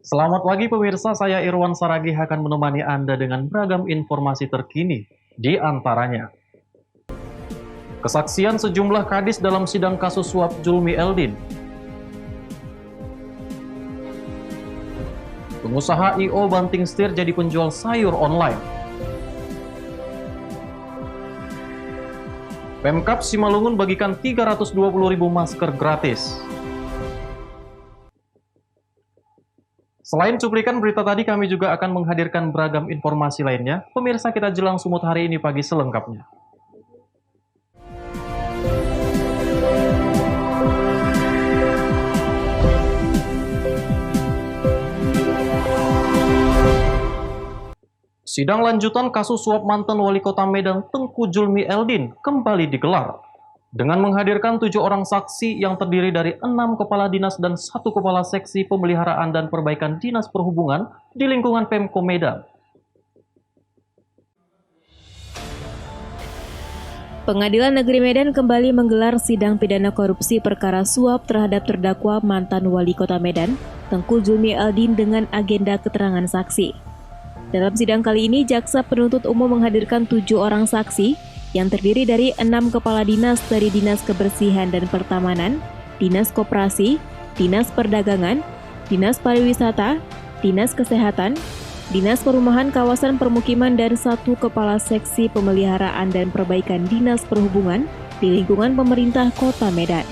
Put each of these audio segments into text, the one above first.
Selamat pagi pemirsa, saya Irwan Saragih akan menemani Anda dengan beragam informasi terkini. Di antaranya, kesaksian sejumlah kadis dalam sidang kasus suap Julmi Eldin. Pengusaha I.O. banting setir jadi penjual sayur online. Pemkab Simalungun bagikan 320.000 masker gratis. Selain cuplikan berita tadi, kami juga akan menghadirkan beragam informasi lainnya. Pemirsa, kita jelang sumut hari ini pagi selengkapnya. Sidang lanjutan kasus suap mantan Wali Kota Medan Tengku Julmi Eldin kembali digelar dengan menghadirkan 7 orang saksi yang terdiri dari 6 kepala dinas dan 1 kepala seksi pemeliharaan dan perbaikan dinas perhubungan di lingkungan Pemko Medan. Pengadilan Negeri Medan kembali menggelar sidang pidana korupsi perkara suap terhadap terdakwa mantan Wali Kota Medan, Tengku Julmi Eldin dengan agenda keterangan saksi. Dalam sidang kali ini, Jaksa Penuntut Umum menghadirkan 7 orang saksi yang terdiri dari 6 kepala dinas dari Dinas Kebersihan dan Pertamanan, Dinas Koperasi, Dinas Perdagangan, Dinas Pariwisata, Dinas Kesehatan, Dinas Perumahan Kawasan Permukiman dan 1 kepala seksi pemeliharaan dan perbaikan Dinas Perhubungan di lingkungan pemerintah Kota Medan.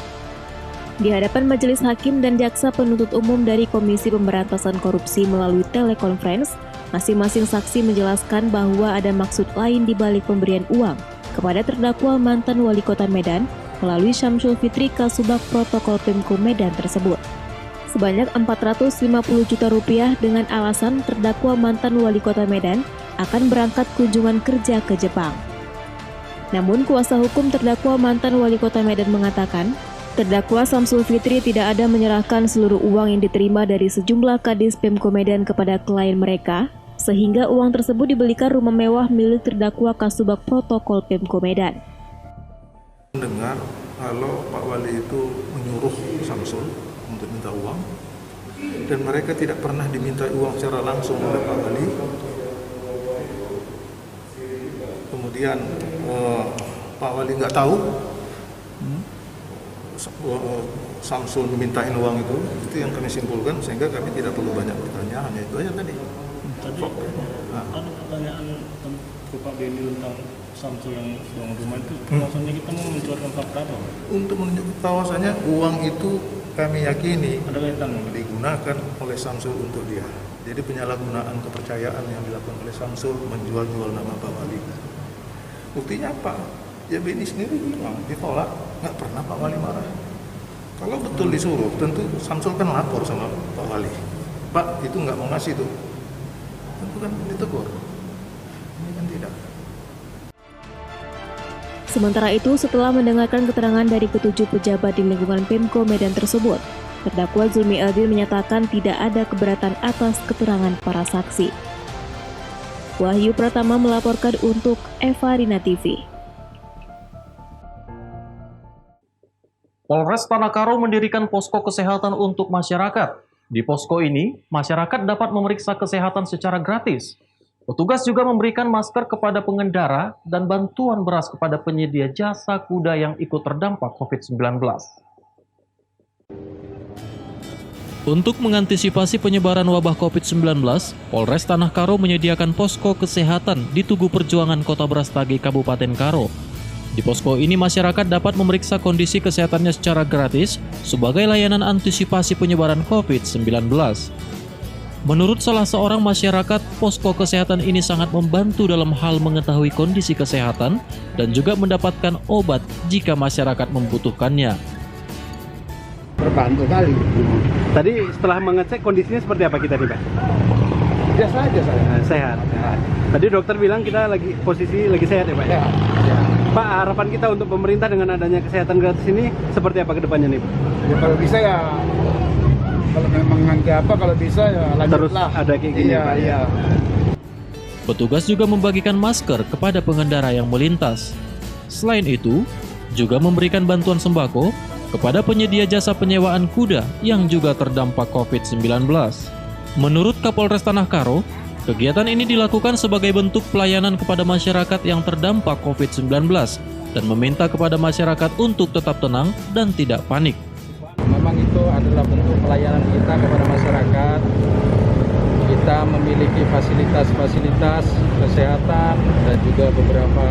Di hadapan Majelis Hakim dan Jaksa Penuntut Umum dari Komisi Pemberantasan Korupsi melalui telekonferensi, masing-masing saksi menjelaskan bahwa ada maksud lain di balik pemberian uang kepada terdakwa mantan Wali Kota Medan melalui Syamsul Fitri Kasubag Protokol Pemko Medan tersebut. Sebanyak 450 juta rupiah dengan alasan terdakwa mantan Wali Kota Medan akan berangkat kunjungan kerja ke Jepang. Namun kuasa hukum terdakwa mantan Wali Kota Medan mengatakan, terdakwa Syamsul Fitri tidak ada menyerahkan seluruh uang yang diterima dari sejumlah kadis Pemko Medan kepada klien mereka, sehingga uang tersebut dibelikan rumah mewah milik terdakwa Kasubag Protokol Pemko Medan. Mendengar kalau Pak Wali itu menyuruh Syamsul untuk minta uang, dan mereka tidak pernah diminta uang secara langsung oleh Pak Wali. Kemudian Pak Wali nggak tahu Syamsul memintain uang itu yang kami simpulkan, sehingga kami tidak perlu banyak bertanya, hanya itu aja tadi. Tadi ada pertanyaan ke Pak Benny tentang Syamsul yang uang rumah itu, maksudnya kita mau mencuatkan fakta apa? Untuk menunjukkan bahwasanya uang itu kami yakini ada kaitan digunakan oleh Syamsul untuk dia. Jadi penyalahgunaan kepercayaan yang dilakukan oleh Syamsul menjual-jual nama Pak Wali. Buktinya apa? Ya Benny sendiri bilang ditolak, nggak pernah Pak Wali marah. Kalau betul disuruh, tentu Syamsul kan lapor sama Pak Wali. Pak, itu nggak mau ngasih tuh. Tentu kan ditegur. Ini kan tidak. Sementara itu, setelah mendengarkan keterangan dari ketujuh pejabat di lingkungan Pemko Medan tersebut, terdakwa Julmi Eldin menyatakan tidak ada keberatan atas keterangan para saksi. Wahyu Pratama melaporkan untuk Eva Rina TV. Polres Tanah Karo mendirikan posko kesehatan untuk masyarakat. Di posko ini, masyarakat dapat memeriksa kesehatan secara gratis. Petugas juga memberikan masker kepada pengendara dan bantuan beras kepada penyedia jasa kuda yang ikut terdampak COVID-19. Untuk mengantisipasi penyebaran wabah COVID-19, Polres Tanah Karo menyediakan posko kesehatan di Tugu Perjuangan Kota Brastagi, Kabupaten Karo. Di posko ini masyarakat dapat memeriksa kondisi kesehatannya secara gratis sebagai layanan antisipasi penyebaran COVID-19. Menurut salah seorang masyarakat, posko kesehatan ini sangat membantu dalam hal mengetahui kondisi kesehatan dan juga mendapatkan obat jika masyarakat membutuhkannya. Terbantu kali. Tadi setelah mengecek kondisinya seperti apa kita nih, Pak? Biasa aja saya. Sehat. Tadi dokter bilang kita posisi lagi sehat ya, Pak? Sehat. Ya. Pak, harapan kita untuk pemerintah dengan adanya kesehatan gratis ini seperti apa ke depannya nih, Pak? Ya kalau bisa ya, kalau memang nanti apa, kalau bisa ya lanjutlah. Terus ada kayak gini, iya, Pak? Iya. Petugas juga membagikan masker kepada pengendara yang melintas. Selain itu, juga memberikan bantuan sembako kepada penyedia jasa penyewaan kuda yang juga terdampak COVID-19. Menurut Kapolres Tanah Karo, kegiatan ini dilakukan sebagai bentuk pelayanan kepada masyarakat yang terdampak COVID-19 dan meminta kepada masyarakat untuk tetap tenang dan tidak panik. Memang itu adalah bentuk pelayanan kita kepada masyarakat. Kita memiliki fasilitas-fasilitas kesehatan dan juga beberapa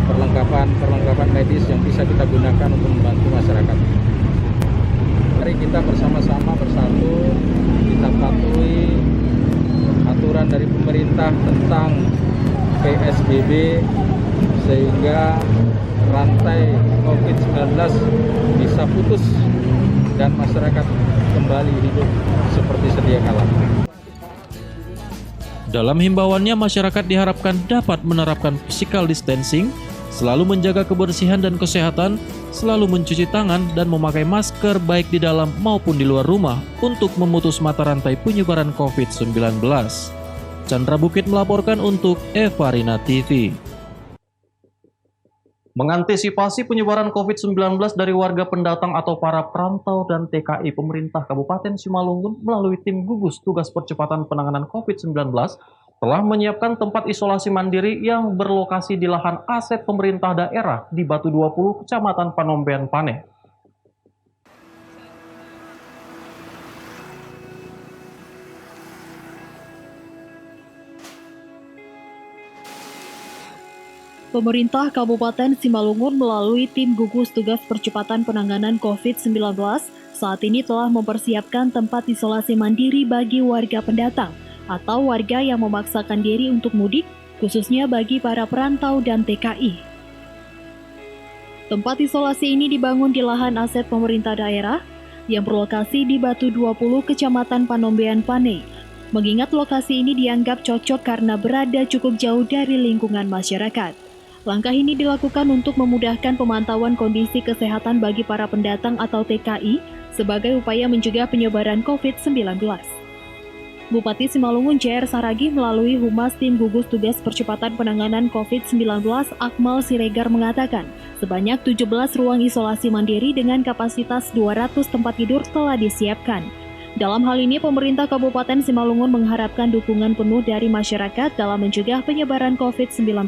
perlengkapan medis yang bisa kita gunakan untuk membantu masyarakat. Mari kita bersama-sama bersatu, kita patuhi aturan dari pemerintah tentang PSBB sehingga rantai COVID-19 bisa putus dan masyarakat kembali hidup seperti sedia kala. Dalam himbauannya, masyarakat diharapkan dapat menerapkan physical distancing, selalu menjaga kebersihan dan kesehatan, selalu mencuci tangan dan memakai masker baik di dalam maupun di luar rumah untuk memutus mata rantai penyebaran COVID-19. Chandra Bukit melaporkan untuk Evarina TV. Mengantisipasi penyebaran COVID-19 dari warga pendatang atau para perantau dan TKI, pemerintah Kabupaten Simalungun melalui tim gugus tugas percepatan penanganan COVID-19 telah menyiapkan tempat isolasi mandiri yang berlokasi di lahan aset pemerintah daerah di Batu 20, Kecamatan Panombean Paneh. Pemerintah Kabupaten Simalungun melalui tim gugus tugas percepatan penanganan COVID-19 saat ini telah mempersiapkan tempat isolasi mandiri bagi warga pendatang atau warga yang memaksakan diri untuk mudik, khususnya bagi para perantau dan TKI. Tempat isolasi ini dibangun di lahan aset pemerintah daerah yang berlokasi di Batu 20, Kecamatan Panombean Paneh. Mengingat lokasi ini dianggap cocok karena berada cukup jauh dari lingkungan masyarakat. Langkah ini dilakukan untuk memudahkan pemantauan kondisi kesehatan bagi para pendatang atau TKI sebagai upaya mencegah penyebaran COVID-19. Bupati Simalungun JR Saragih melalui Humas Tim Gugus Tugas Percepatan Penanganan COVID-19 Akmal Siregar mengatakan, sebanyak 17 ruang isolasi mandiri dengan kapasitas 200 tempat tidur telah disiapkan. Dalam hal ini, pemerintah Kabupaten Simalungun mengharapkan dukungan penuh dari masyarakat dalam mencegah penyebaran COVID-19,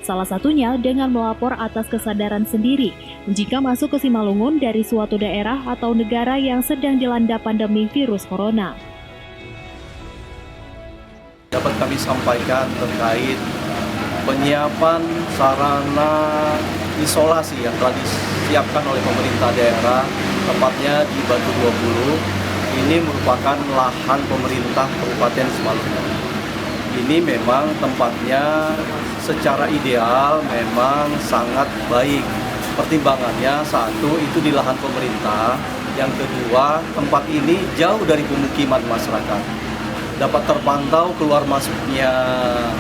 salah satunya dengan melapor atas kesadaran sendiri jika masuk ke Simalungun dari suatu daerah atau negara yang sedang dilanda pandemi virus corona. Dapat kami sampaikan terkait penyiapan sarana isolasi yang telah disiapkan oleh pemerintah daerah, tepatnya di Batu 20. Ini merupakan lahan pemerintah Kabupaten Simalungun. Ini memang tempatnya secara ideal memang sangat baik. Pertimbangannya, satu, itu di lahan pemerintah. Yang kedua, tempat ini jauh dari pemukiman masyarakat. Dapat terpantau keluar masuknya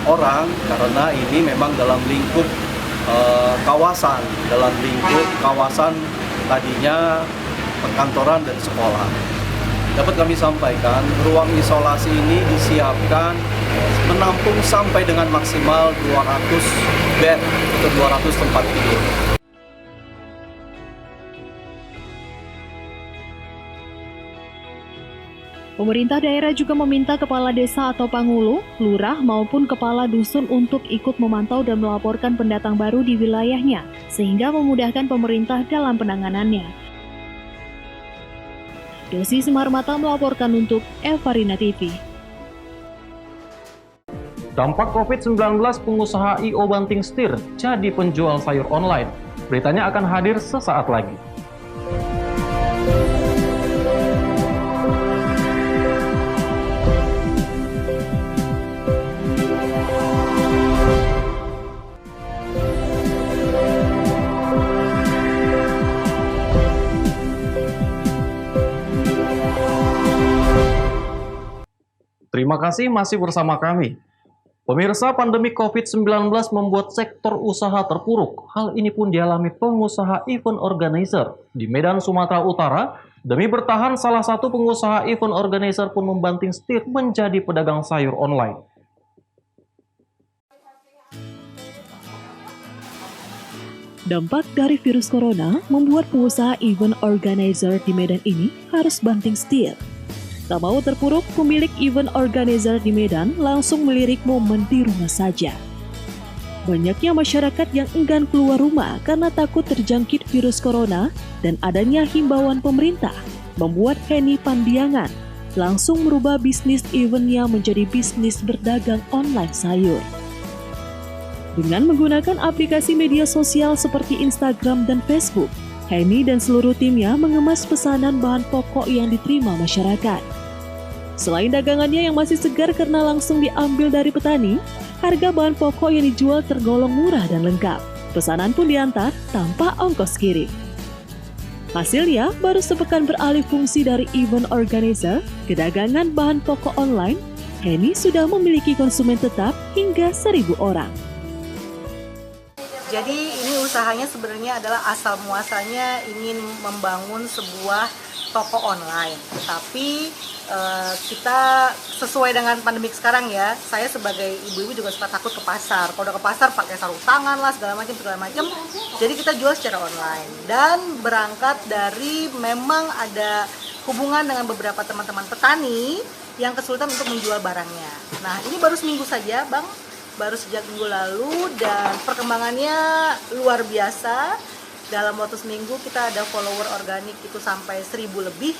orang karena ini memang dalam lingkup kawasan. Dalam lingkup kawasan tadinya perkantoran dan sekolah. Dapat kami sampaikan, ruang isolasi ini disiapkan menampung sampai dengan maksimal 200 bed atau 200 tempat tidur. Pemerintah daerah juga meminta kepala desa atau pangulu, lurah maupun kepala dusun untuk ikut memantau dan melaporkan pendatang baru di wilayahnya, sehingga memudahkan pemerintah dalam penanganannya. Dosi Semarmata melaporkan untuk Evarina TV. Dampak COVID-19, pengusaha I.O. banting setir jadi penjual sayur online. Beritanya akan hadir sesaat lagi. Terima kasih masih bersama kami. Pemirsa, pandemi COVID-19 membuat sektor usaha terpuruk. Hal ini pun dialami pengusaha event organizer di Medan, Sumatera Utara. Demi bertahan, salah satu pengusaha event organizer pun membanting setir menjadi pedagang sayur online. Dampak dari virus corona membuat pengusaha event organizer di Medan ini harus banting setir. Tak mau terpuruk, pemilik event organizer di Medan langsung melirik momen di rumah saja. Banyaknya masyarakat yang enggan keluar rumah karena takut terjangkit virus corona dan adanya himbauan pemerintah membuat Henny Pandiangan langsung merubah bisnis eventnya menjadi bisnis berdagang online sayur. Dengan menggunakan aplikasi media sosial seperti Instagram dan Facebook, Henny dan seluruh timnya mengemas pesanan bahan pokok yang diterima masyarakat. Selain dagangannya yang masih segar karena langsung diambil dari petani, harga bahan pokok yang dijual tergolong murah dan lengkap. Pesanan pun diantar tanpa ongkos kirim. Hasilnya, baru sepekan beralih fungsi dari event organizer ke dagangan bahan pokok online, Henny sudah memiliki konsumen tetap hingga 1.000 orang. Jadi ini usahanya sebenarnya adalah asal muasalnya ingin membangun sebuah toko online. Tapi kita sesuai dengan pandemik sekarang ya, saya sebagai ibu-ibu juga suka takut ke pasar. Kalau udah ke pasar pakai sarung tangan lah segala macam. Jadi kita jual secara online dan berangkat dari memang ada hubungan dengan beberapa teman-teman petani yang kesulitan untuk menjual barangnya. Nah ini baru seminggu saja Bang, baru sejak minggu lalu dan perkembangannya luar biasa. Dalam waktu seminggu kita ada follower organik itu sampai 1.000 lebih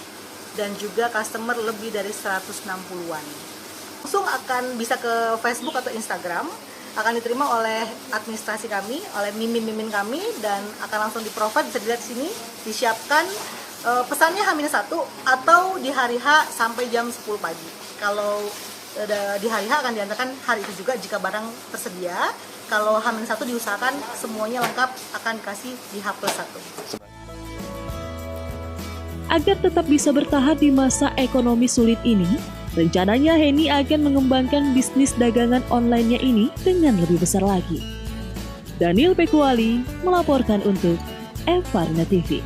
dan juga customer lebih dari 160-an. Langsung akan bisa ke Facebook atau Instagram, akan diterima oleh administrasi kami, oleh mimin-mimin kami dan akan langsung di-provide, bisa dilihat sini, disiapkan pesannya H-1 atau di hari H sampai jam 10 pagi. Kalau di hari H akan diantarkan hari itu juga jika barang tersedia. Kalau H-1 diusahakan semuanya lengkap akan dikasih di H+1. Agar tetap bisa bertahan di masa ekonomi sulit ini, rencananya Henny akan mengembangkan bisnis dagangan online-nya ini dengan lebih besar lagi. Daniel Pekuali melaporkan untuk Evarina TV.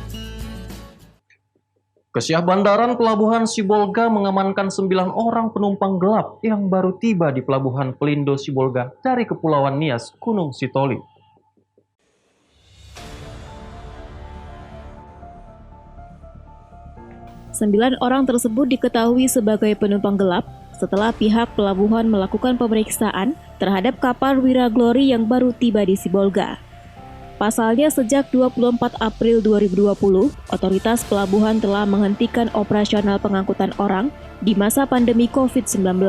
Kesyah Bandaran Pelabuhan Sibolga mengamankan 9 orang penumpang gelap yang baru tiba di Pelabuhan Pelindo Sibolga dari Kepulauan Nias, Gunung Sitoli. Sembilan orang tersebut diketahui sebagai penumpang gelap setelah pihak pelabuhan melakukan pemeriksaan terhadap kapal Wiraglory yang baru tiba di Sibolga. Pasalnya, sejak 24 April 2020, otoritas pelabuhan telah menghentikan operasional pengangkutan orang di masa pandemi COVID-19.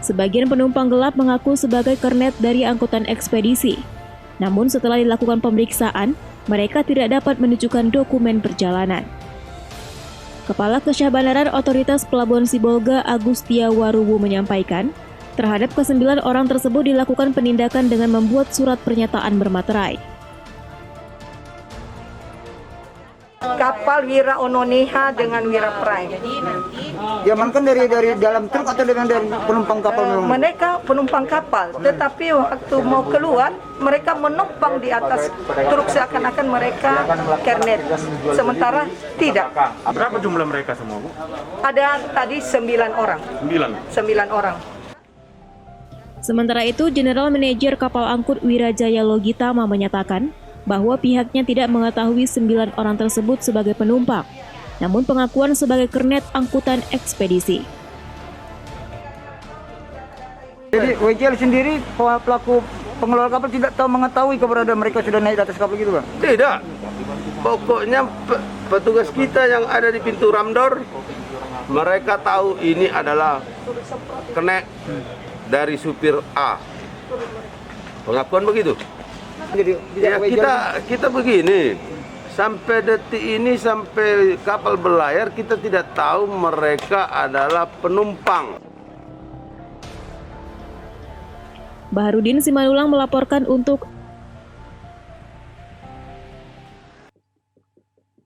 Sebagian penumpang gelap mengaku sebagai kernet dari angkutan ekspedisi. Namun setelah dilakukan pemeriksaan, mereka tidak dapat menunjukkan dokumen perjalanan. Kepala Kesyah Bandaran Otoritas Pelabuhan Sibolga Agustia Waruwu menyampaikan, terhadap ke-9 orang tersebut dilakukan penindakan dengan membuat surat pernyataan bermaterai. Kapal Wira Ononiha dengan Wira Prime. Diamankan dari dalam truk atau dari penumpang kapal? Mereka penumpang kapal, tetapi waktu mau keluar, mereka menumpang di atas truk seakan-akan mereka kernet. Sementara tidak. Berapa jumlah mereka semua, Bu? Ada tadi 9 orang. 9 orang. Sementara itu, General Manager Kapal Angkut Wirajaya Logitama menyatakan bahwa pihaknya tidak mengetahui 9 orang tersebut sebagai penumpang, namun pengakuan sebagai kernet angkutan ekspedisi. Jadi WJL sendiri, pelaku pengelola kapal tidak tahu mengetahui keberadaan mereka sudah naik di atas kapal gitu, Bang? Tidak. Pokoknya petugas kita yang ada di pintu ramdor, mereka tahu ini adalah kernet dari supir A. Pengakuan begitu. Jadi ya, kita begini, sampai detik ini, sampai kapal berlayar, kita tidak tahu mereka adalah penumpang. Baharudin Simanulang melaporkan untuk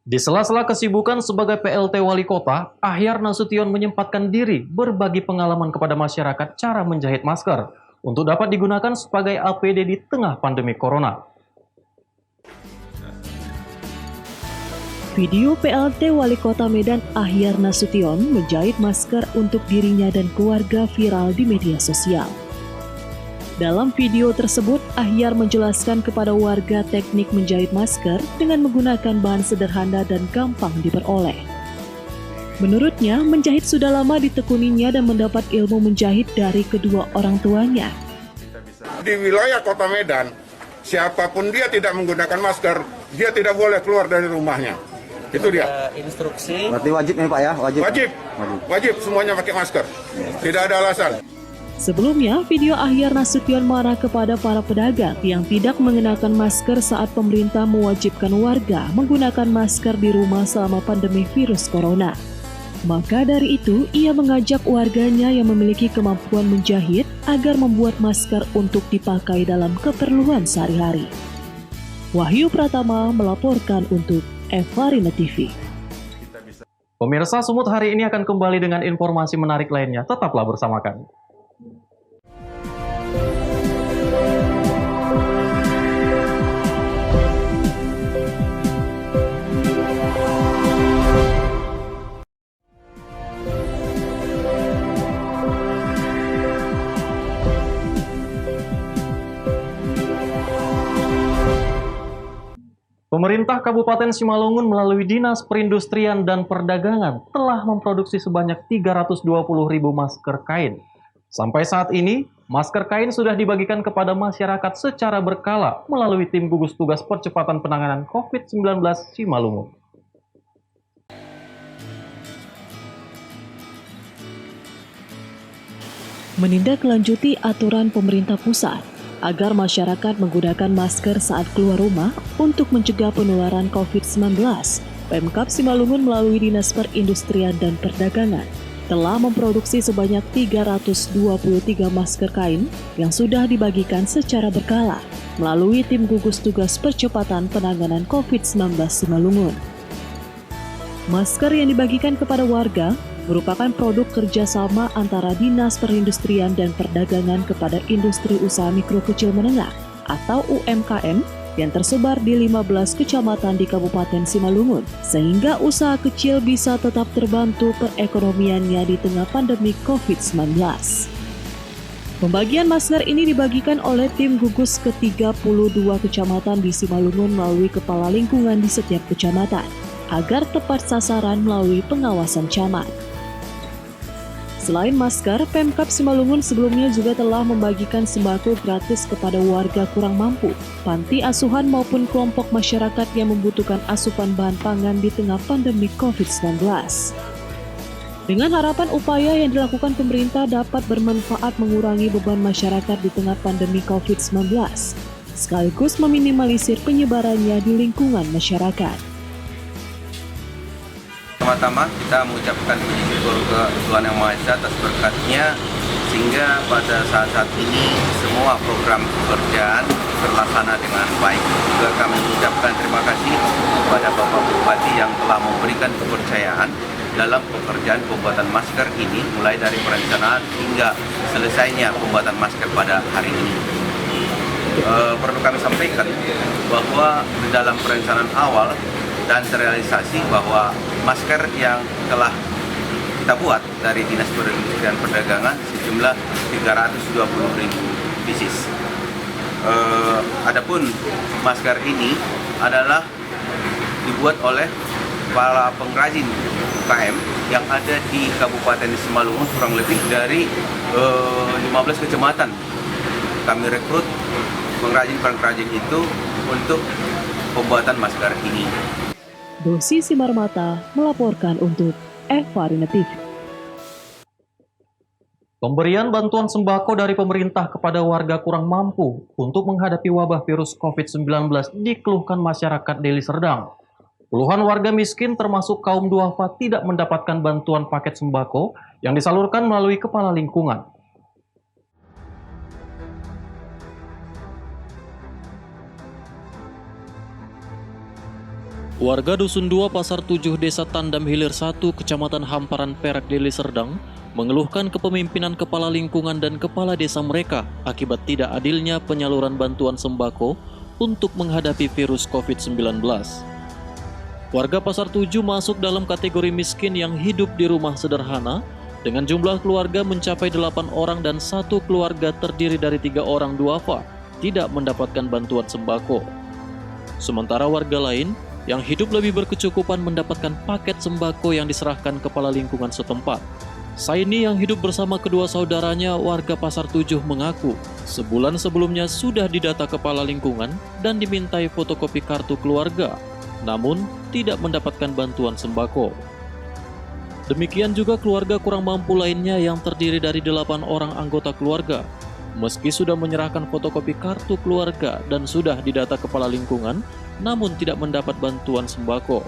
Di sela-sela kesibukan sebagai PLT Wali Kota, Ahyar Nasution menyempatkan diri berbagi pengalaman kepada masyarakat cara menjahit masker untuk dapat digunakan sebagai APD di tengah pandemi corona. Video PLT Wali Kota Medan Ahyar Nasution menjahit masker untuk dirinya dan keluarga viral di media sosial. Dalam video tersebut, Ahyar menjelaskan kepada warga teknik menjahit masker dengan menggunakan bahan sederhana dan gampang diperoleh. Menurutnya, menjahit sudah lama ditekuninya dan mendapat ilmu menjahit dari kedua orang tuanya. Di wilayah Kota Medan, siapapun dia tidak menggunakan masker, dia tidak boleh keluar dari rumahnya. Itu dia. Instruksi. Berarti wajib nih Pak ya? Wajib semuanya pakai masker. Tidak ada alasan. Sebelumnya, video Ahyar Nasution marah kepada para pedagang yang tidak mengenakan masker saat pemerintah mewajibkan warga menggunakan masker di rumah selama pandemi virus corona. Maka dari itu, ia mengajak warganya yang memiliki kemampuan menjahit agar membuat masker untuk dipakai dalam keperluan sehari-hari. Wahyu Pratama melaporkan untuk Evarina TV. Pemirsa, Sumut hari ini akan kembali dengan informasi menarik lainnya. Tetaplah bersama kami. Pemerintah Kabupaten Simalungun melalui Dinas Perindustrian dan Perdagangan telah memproduksi sebanyak 320.000 masker kain. Sampai saat ini, masker kain sudah dibagikan kepada masyarakat secara berkala melalui tim gugus tugas percepatan penanganan COVID-19 Simalungun. Menindaklanjuti aturan pemerintah pusat agar masyarakat menggunakan masker saat keluar rumah untuk mencegah penularan COVID-19, Pemkab Simalungun melalui Dinas Perindustrian dan Perdagangan telah memproduksi sebanyak 323 masker kain yang sudah dibagikan secara berkala melalui tim gugus tugas percepatan penanganan COVID-19 Simalungun. Masker yang dibagikan kepada warga merupakan produk kerjasama antara Dinas Perindustrian dan Perdagangan kepada Industri Usaha Mikro Kecil Menengah atau UMKM yang tersebar di 15 kecamatan di Kabupaten Simalungun, sehingga usaha kecil bisa tetap terbantu perekonomiannya di tengah pandemi COVID-19. Pembagian masker ini dibagikan oleh tim gugus ke-32 kecamatan di Simalungun melalui kepala lingkungan di setiap kecamatan, agar tepat sasaran melalui pengawasan camat. Selain masker, Pemkab Simalungun sebelumnya juga telah membagikan sembako gratis kepada warga kurang mampu, panti asuhan maupun kelompok masyarakat yang membutuhkan asupan bahan pangan di tengah pandemi COVID-19. Dengan harapan upaya yang dilakukan pemerintah dapat bermanfaat mengurangi beban masyarakat di tengah pandemi COVID-19, sekaligus meminimalisir penyebarannya di lingkungan masyarakat. Pertama-tama kita mengucapkan puji syukur ke Tuhan Yang Maha Esa atas berkatnya sehingga pada saat ini semua program pekerjaan terlaksana dengan baik. Juga kami mengucapkan terima kasih kepada Bapak Bupati yang telah memberikan kepercayaan dalam pekerjaan pembuatan masker ini mulai dari perencanaan hingga selesainya pembuatan masker pada hari ini. Perlu kami sampaikan bahwa di dalam perencanaan awal dan terrealisasi bahwa masker yang telah kita buat dari Dinas Perindustrian Perdagangan sejumlah 320.000 pieces. Adapun masker ini adalah dibuat oleh para pengrajin UKM yang ada di Kabupaten Simalungun kurang lebih dari 15 kecamatan. Kami rekrut pengrajin-pengrajin itu untuk pembuatan masker ini. Dosi Simarmata melaporkan untuk Evarina TV. Pemberian bantuan sembako dari pemerintah kepada warga kurang mampu untuk menghadapi wabah virus COVID-19 dikeluhkan masyarakat Deli Serdang. Puluhan warga miskin termasuk kaum duafa tidak mendapatkan bantuan paket sembako yang disalurkan melalui kepala lingkungan. Warga Dusun 2 Pasar 7 Desa Tandam Hilir 1 Kecamatan Hamparan Perak Deli Serdang mengeluhkan kepemimpinan kepala lingkungan dan kepala desa mereka akibat tidak adilnya penyaluran bantuan sembako untuk menghadapi virus COVID-19. Warga Pasar 7 masuk dalam kategori miskin yang hidup di rumah sederhana dengan jumlah keluarga mencapai 8 orang dan satu keluarga terdiri dari 3 orang duafa tidak mendapatkan bantuan sembako. Sementara warga lain yang hidup lebih berkecukupan mendapatkan paket sembako yang diserahkan kepala lingkungan setempat. Saini yang hidup bersama kedua saudaranya warga Pasar 7 mengaku sebulan sebelumnya sudah didata kepala lingkungan dan dimintai fotokopi kartu keluarga, namun tidak mendapatkan bantuan sembako. Demikian juga keluarga kurang mampu lainnya yang terdiri dari 8 orang anggota keluarga. Meski sudah menyerahkan fotokopi kartu keluarga dan sudah didata kepala lingkungan, namun tidak mendapat bantuan sembako.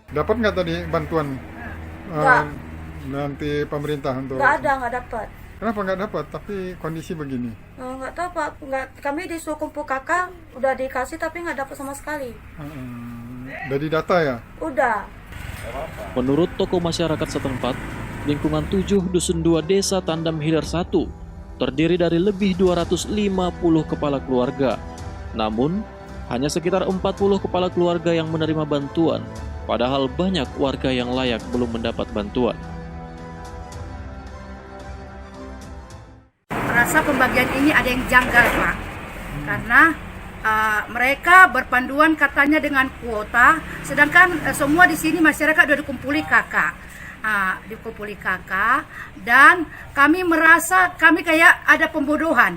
Dapat nggak tadi bantuan nanti pemerintah untuk? Nggak dapat. Kenapa nggak dapat? Tapi kondisi begini. Nggak tahu Pak, kami disuruh kumpul kakak, udah dikasih tapi nggak dapat sama sekali. Udah didata ya? Udah. Menurut tokoh masyarakat setempat, lingkungan 7 Dusun 2 Desa Tandam Hilir 1 terdiri dari lebih 250 kepala keluarga. Namun, hanya sekitar 40 kepala keluarga yang menerima bantuan, padahal banyak warga yang layak belum mendapat bantuan. Rasa pembagian ini ada yang janggal, Pak. Karena mereka berpanduan katanya dengan kuota, sedangkan semua di sini masyarakat sudah dikumpuli kakak. Dan kami merasa kami kayak ada pembodohan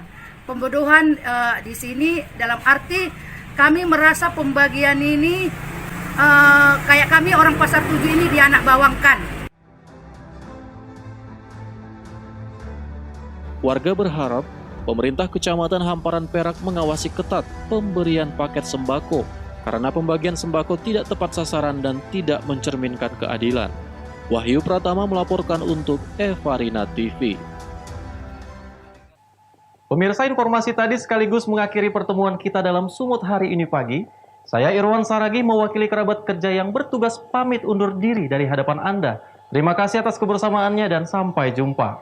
di sini, dalam arti kami merasa pembagian ini kayak kami orang Pasar 7 ini dianak bawangkan. Warga berharap pemerintah Kecamatan Hamparan Perak mengawasi ketat pemberian paket sembako karena pembagian sembako tidak tepat sasaran dan tidak mencerminkan keadilan. Wahyu Pratama melaporkan untuk Evarina TV. Pemirsa, informasi tadi sekaligus mengakhiri pertemuan kita dalam Sumut hari ini pagi. Saya Irwan Saragi mewakili kerabat kerja yang bertugas pamit undur diri dari hadapan Anda. Terima kasih atas kebersamaannya dan sampai jumpa.